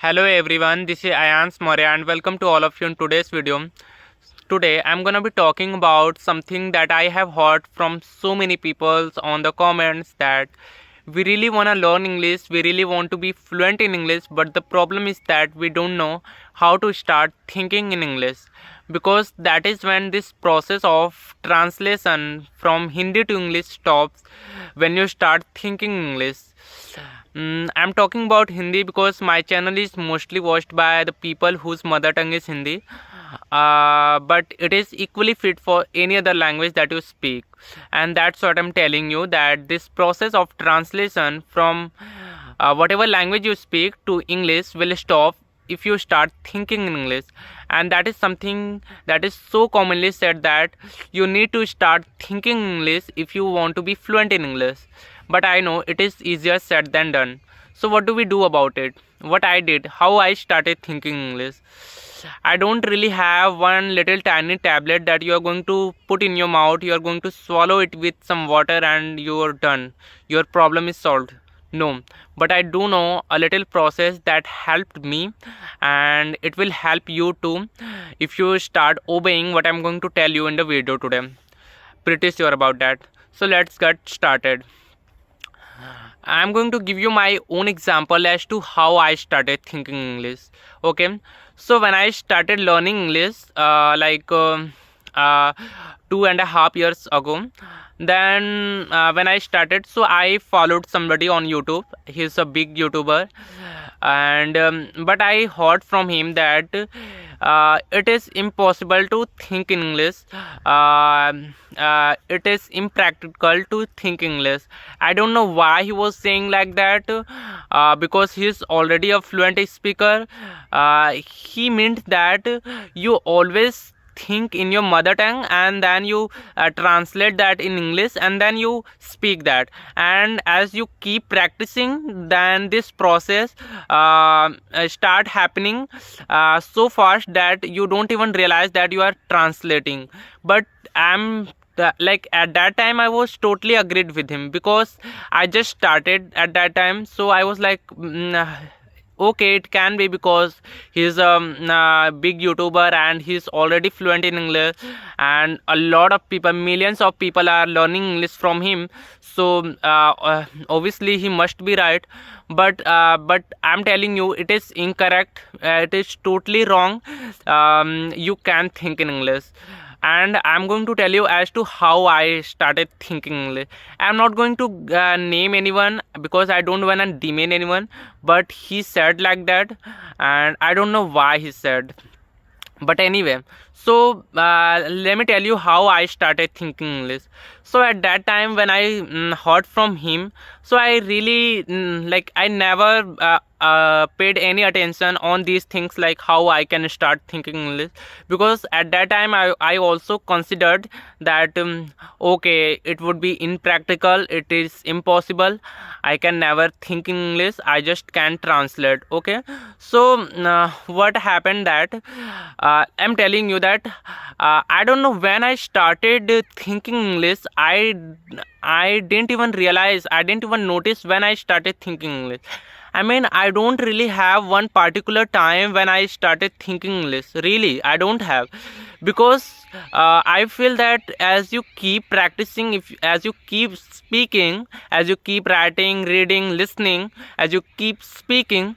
Hello everyone, this is Ayans Maurya and welcome to all of you in today's video. Today I'm gonna be talking about something that I have heard from so many people on the comments that we really wanna learn English, we really want to be fluent in English, but the problem is that we don't know how to start thinking in English, because that is when this process of translation from Hindi to English stops when you start thinking English. I'm talking about Hindi because my channel is mostly watched by the people whose mother tongue is Hindi. But it is equally fit for any other language that you speak, and that's what I'm telling you, that this process of translation from whatever language you speak to English will stop if you start thinking in English. And that is something that is so commonly said, that you need to start thinking English if you want to be fluent in English. But I know it is easier said than done. So what do we do about it? What I did, how I started thinking English. I don't really have one little tiny tablet that you are going to put in your mouth, you are going to swallow it with some water and you are done, your problem is solved. No, but I do know a little process that helped me, and it will help you too if you start obeying what I'm going to tell you in the video today. Pretty sure about that. So let's get started. I'm going to give you my own example as to how I started thinking English. Okay, so when I started learning English, 2.5 years ago, then when I started, so I followed somebody on YouTube. He's a big YouTuber, and but I heard from him that it is impossible to think in English. It is impractical to think English. I don't know why he was saying like that, because he is already a fluent speaker. He meant that you always think in your mother tongue and then you translate that in English and then you speak that, and as you keep practicing, then this process start happening so fast that you don't even realize that you are translating. But at that time I was totally agreed with him, because I just started at that time. So I was like, okay, it can be because he's a big YouTuber and he's already fluent in English, and a lot of people, millions of people are learning English from him. So obviously he must be right. But I'm telling you, it is incorrect. It is totally wrong. You can think in English, and I'm going to tell you as to how I started thinking English. I'm not going to name anyone because I don't want to demean anyone, but he said like that, and I don't know why he said. But anyway, so let me tell you how I started thinking English. So at that time when I heard from him, so I really I never paid any attention on these things, like how I can start thinking English, because at that time I also considered that okay, it would be impractical, it is impossible, I can never think in English, I just can translate. Okay, so what happened that I'm telling you that I don't know, when I started thinking English, I didn't even realize, I didn't even notice when I started thinking English. I mean, I don't really have one particular time when I started thinking English. Really, I don't have, because I feel that as you keep practicing, as you keep speaking, as you keep writing, reading, listening, as you keep speaking,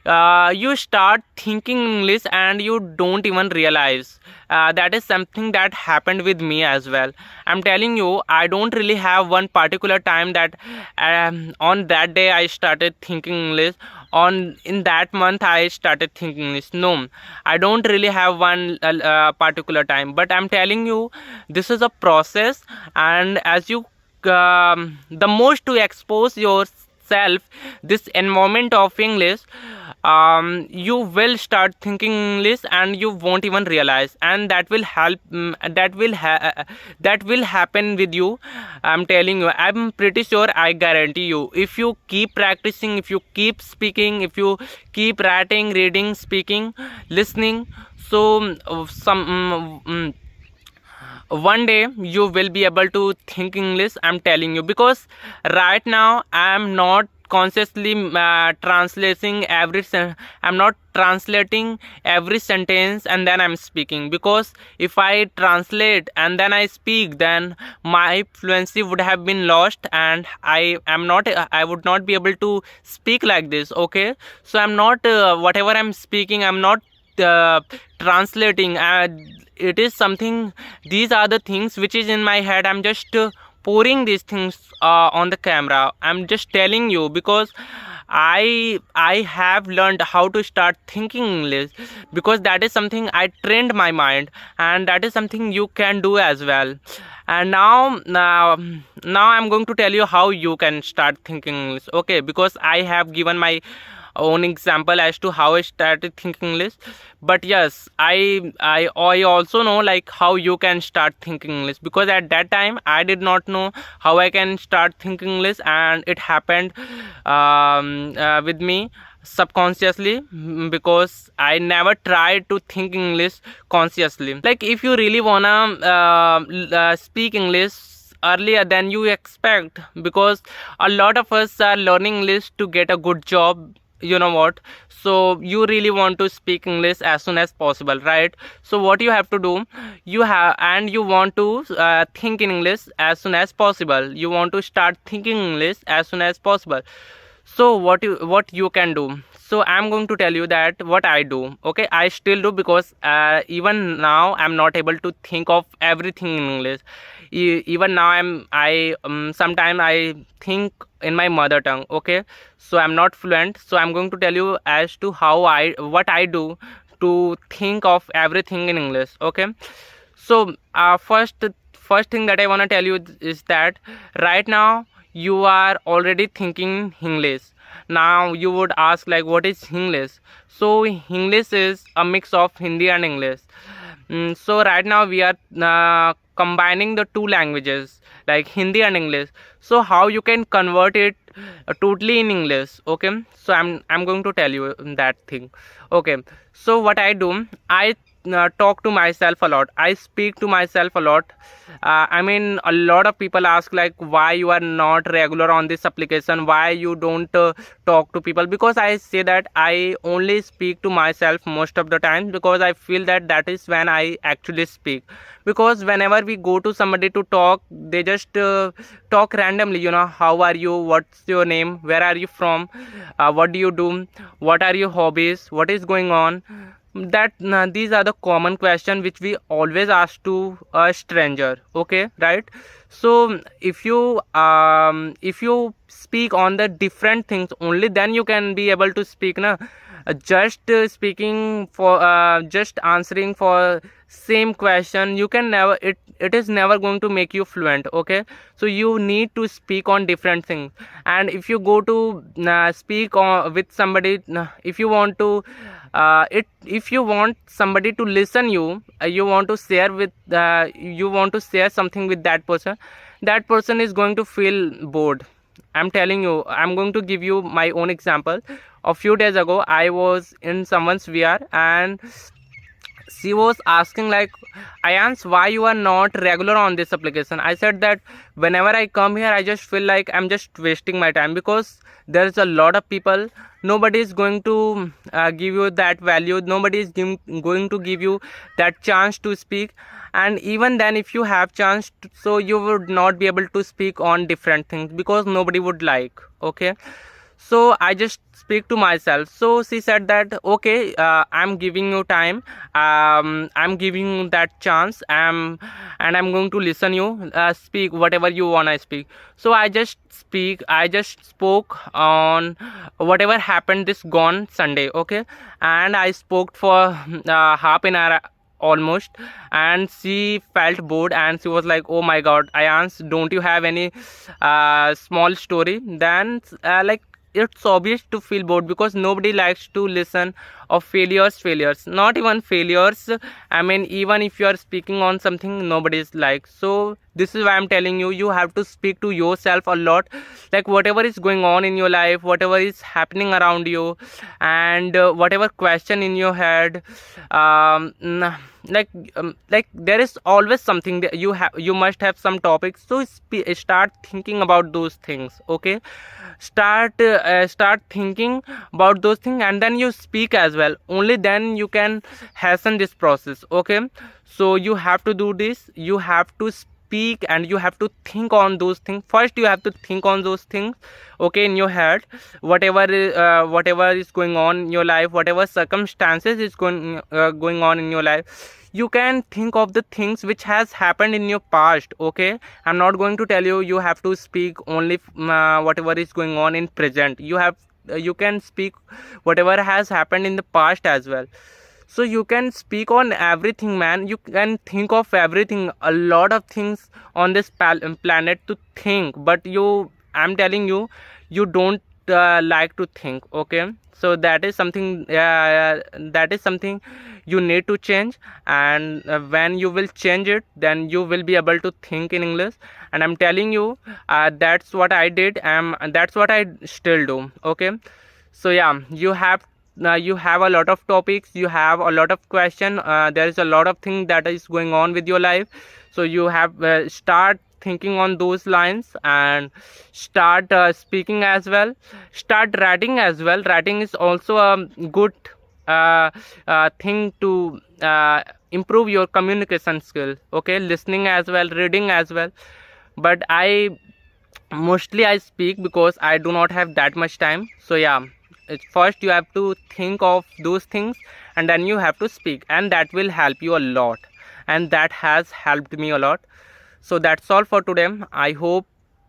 you start thinking English and you don't even realize. That is something that happened with me as well. I'm telling you, I don't really have one particular time that on that day I started thinking English, on in that month I started thinking English. No, I don't really have one particular time, but I'm telling you, this is a process, and as you the most to expose yourself this environment of English, you will start thinking English and you won't even realize, and that will help. That will happen with you. I'm telling you, I'm pretty sure, I guarantee you, if you keep practicing, if you keep speaking, if you keep writing, reading, speaking, listening, so one day you will be able to think English. I'm telling you, because right now I am not consciously I'm not translating every sentence and then I'm speaking, because if I translate and then I speak, then my fluency would have been lost, and I would not be able to speak like this. Okay, so I'm not whatever I'm speaking, I'm not uh, translating. It is something, these are the things which is in my head. I'm just pouring these things on the camera. I'm just telling you, because I have learned how to start thinking English, because that is something I trained my mind, and that is something you can do as well. And now I'm going to tell you how you can start thinking English. Okay, because I have given my own example as to how I started thinking English. But yes, I also know like how you can start thinking English, because at that time I did not know how I can start thinking English, and it happened with me subconsciously, because I never tried to think English consciously. Like if you really wanna speak English earlier than you expect, because a lot of us are learning English to get a good job, you know what. So you really want to speak English as soon as possible, right? So what you have to do, you want to think in English as soon as possible, you want to start thinking English as soon as possible. So what you can do, so I'm going to tell you that what I do. Okay, I still do, because even now I'm not able to think of everything in English. Even now I sometimes I think in my mother tongue. Okay, so I'm not fluent, so I'm going to tell you as to what I do to think of everything in English. Okay, so first thing that I want to tell you is that right now you are already thinking English. Now you would ask like, what is English? So English is a mix of Hindi and English. So right now we are combining the two languages like Hindi and English. So how you can convert it totally in English? Okay, so I'm going to tell you that thing. Okay, so what I do, I talk to myself a lot, I speak to myself a lot. I mean, a lot of people ask like, why you are not regular on this application, why you don't talk to people, because I say that I only speak to myself most of the time, because I feel that that is when I actually speak. Because whenever we go to somebody to talk, they just talk randomly, you know, how are you, what's your name, where are you from, what do you do, what are your hobbies, what is going on. That these are the common question which we always ask to a stranger. Okay, right? So if you speak on the different things, only then you can be able to speak na. Just speaking for just answering for same question, you can never, it is never going to make you fluent. Okay, so you need to speak on different things. And if you go to speak on, with somebody, if you want to if you want somebody to listen you, you want to share with you want to share something with that person, that person is going to feel bored. I'm telling you, I'm going to give you my own example. A few days ago I was in someone's VR, and she was asking like, Ayans, why you are not regular on this application? I said that whenever I come here, I just feel like I'm just wasting my time, because there's a lot of people, nobody is going to give you that value, nobody is going to give you that chance to speak. And even then, if you have chance so you would not be able to speak on different things, because nobody would like. Okay, so I just speak to myself. So she said that, okay, I'm giving you time, I'm giving you that chance, and I'm going to listen you speak whatever you wanna speak. So I just spoke on whatever happened this gone Sunday. Okay, and I spoke for half an hour almost, and she felt bored, and she was like, oh my god, I asked, don't you have any small story? Then like, it's obvious to feel bored, because nobody likes to listen of failures, not even failures. I mean, even if you are speaking on something nobody is like. So this is why I'm telling you, you have to speak to yourself a lot, like whatever is going on in your life, whatever is happening around you, and whatever question in your head, like there is always something that you must have some topics, so start thinking about those things. Okay, start thinking about those things, and then you speak as well. Only then you can hasten this process. Okay, so you have to do this. You have to speak and you have to think on those things. First you have to think on those things, okay, in your head. Whatever is going on in your life, whatever circumstances is going on in your life, you can think of the things which has happened in your past. Okay, I'm not going to tell you you have to speak only whatever is going on in present. You can speak whatever has happened in the past as well. So you can speak on everything, man. You can think of everything, a lot of things on this planet to think, but I'm telling you, you don't like to think. Okay, so that is something, that is something you need to change. And when you will change it, then you will be able to think in English. And I'm telling you, that's what I did, and that's what I still do. Okay, so yeah, you have a lot of topics, you have a lot of question, there is a lot of thing that is going on with your life. So you have start thinking on those lines, and start speaking as well, start writing as well. Writing is also a good thing to improve your communication skill. Okay, listening as well, reading as well. But I speak because I do not have that much time. So yeah, first you have to think of those things, and then you have to speak, and that will help you a lot, and that has helped me a lot. So that's all for today. I hope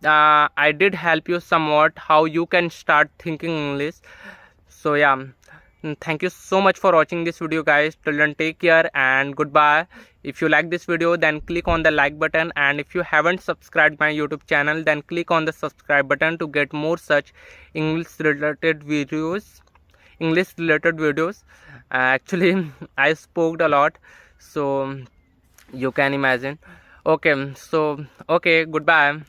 I did help you somewhat how you can start thinking English. So yeah, thank you so much for watching this video, guys. Till then, take care and goodbye. If you like this video, then click on the like button, and if you haven't subscribed my YouTube channel, then click on the subscribe button to get more such English related videos. Actually I spoke a lot, so you can imagine. Okay, so okay, goodbye.